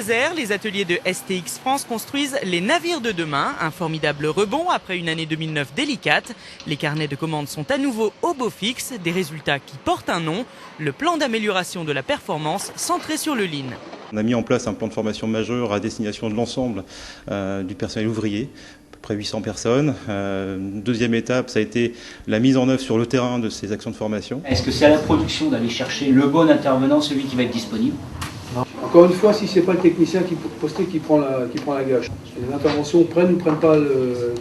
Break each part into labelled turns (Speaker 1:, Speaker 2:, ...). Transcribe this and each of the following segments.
Speaker 1: Saint-Nazaire, les ateliers de STX France construisent les navires de demain. Un formidable rebond après une année 2009 délicate. Les carnets de commandes sont à nouveau au beau fixe. Des résultats qui portent un nom, le plan d'amélioration de la performance centré sur le lean.
Speaker 2: On a mis en place un plan de formation majeur à destination de l'ensemble du personnel ouvrier. Près 800 personnes. Deuxième étape, ça a été la mise en œuvre sur le terrain de ces actions de formation.
Speaker 3: Est-ce que c'est à la production d'aller chercher le bon intervenant, celui qui va être disponible?
Speaker 4: Encore une fois, si ce n'est pas le technicien posté qui prend la gâche. Les interventions prennent ou ne prennent pas le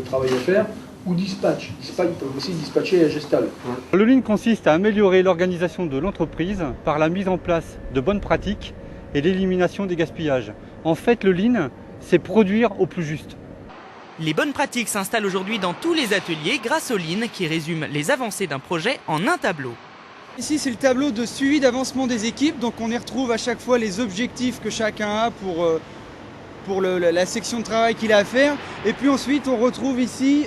Speaker 4: travail à faire, ou dispatchent. Ils peuvent aussi dispatcher à Gestal.
Speaker 5: Le lean consiste à améliorer l'organisation de l'entreprise par la mise en place de bonnes pratiques et l'élimination des gaspillages. En fait, le lean, c'est produire au plus juste.
Speaker 1: Les bonnes pratiques s'installent aujourd'hui dans tous les ateliers grâce au Lean qui résume les avancées d'un projet en un tableau.
Speaker 6: Ici, c'est le tableau de suivi d'avancement des équipes. Donc on y retrouve à chaque fois les objectifs que chacun a pour la section de travail qu'il a à faire. Et puis ensuite, on retrouve ici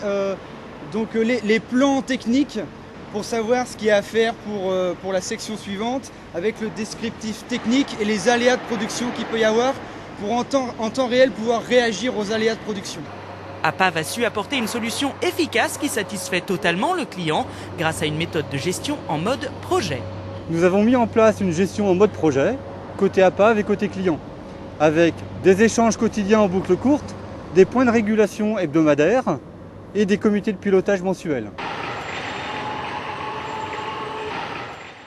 Speaker 6: les plans techniques pour savoir ce qu'il y a à faire pour la section suivante, avec le descriptif technique et les aléas de production qu'il peut y avoir pour en temps réel pouvoir réagir aux aléas de production.
Speaker 1: APAV a su apporter une solution efficace qui satisfait totalement le client grâce à une méthode de gestion en mode projet.
Speaker 5: Nous avons mis en place une gestion en mode projet, côté APAV et côté client, avec des échanges quotidiens en boucle courte, des points de régulation hebdomadaires et des comités de pilotage mensuels.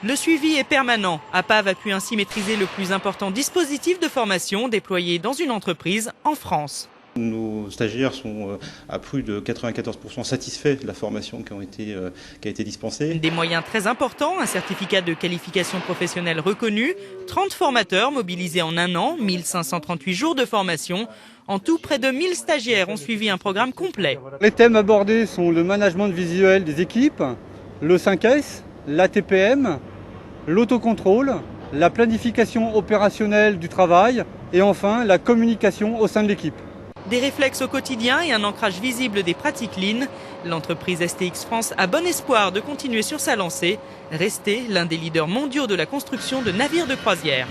Speaker 1: Le suivi est permanent. APAV a pu ainsi maîtriser le plus important dispositif de formation déployé dans une entreprise en France.
Speaker 2: Nos stagiaires sont à plus de 94% satisfaits de la formation qui a été dispensée.
Speaker 1: Des moyens très importants, un certificat de qualification professionnelle reconnu, 30 formateurs mobilisés en un an, 1538 jours de formation. En tout, près de 1000 stagiaires ont suivi un programme complet.
Speaker 5: Les thèmes abordés sont le management visuel des équipes, le 5S, l'ATPM, l'autocontrôle, la planification opérationnelle du travail et enfin la communication au sein de l'équipe.
Speaker 1: Des réflexes au quotidien et un ancrage visible des pratiques Lean. L'entreprise STX France a bon espoir de continuer sur sa lancée, rester l'un des leaders mondiaux de la construction de navires de croisière.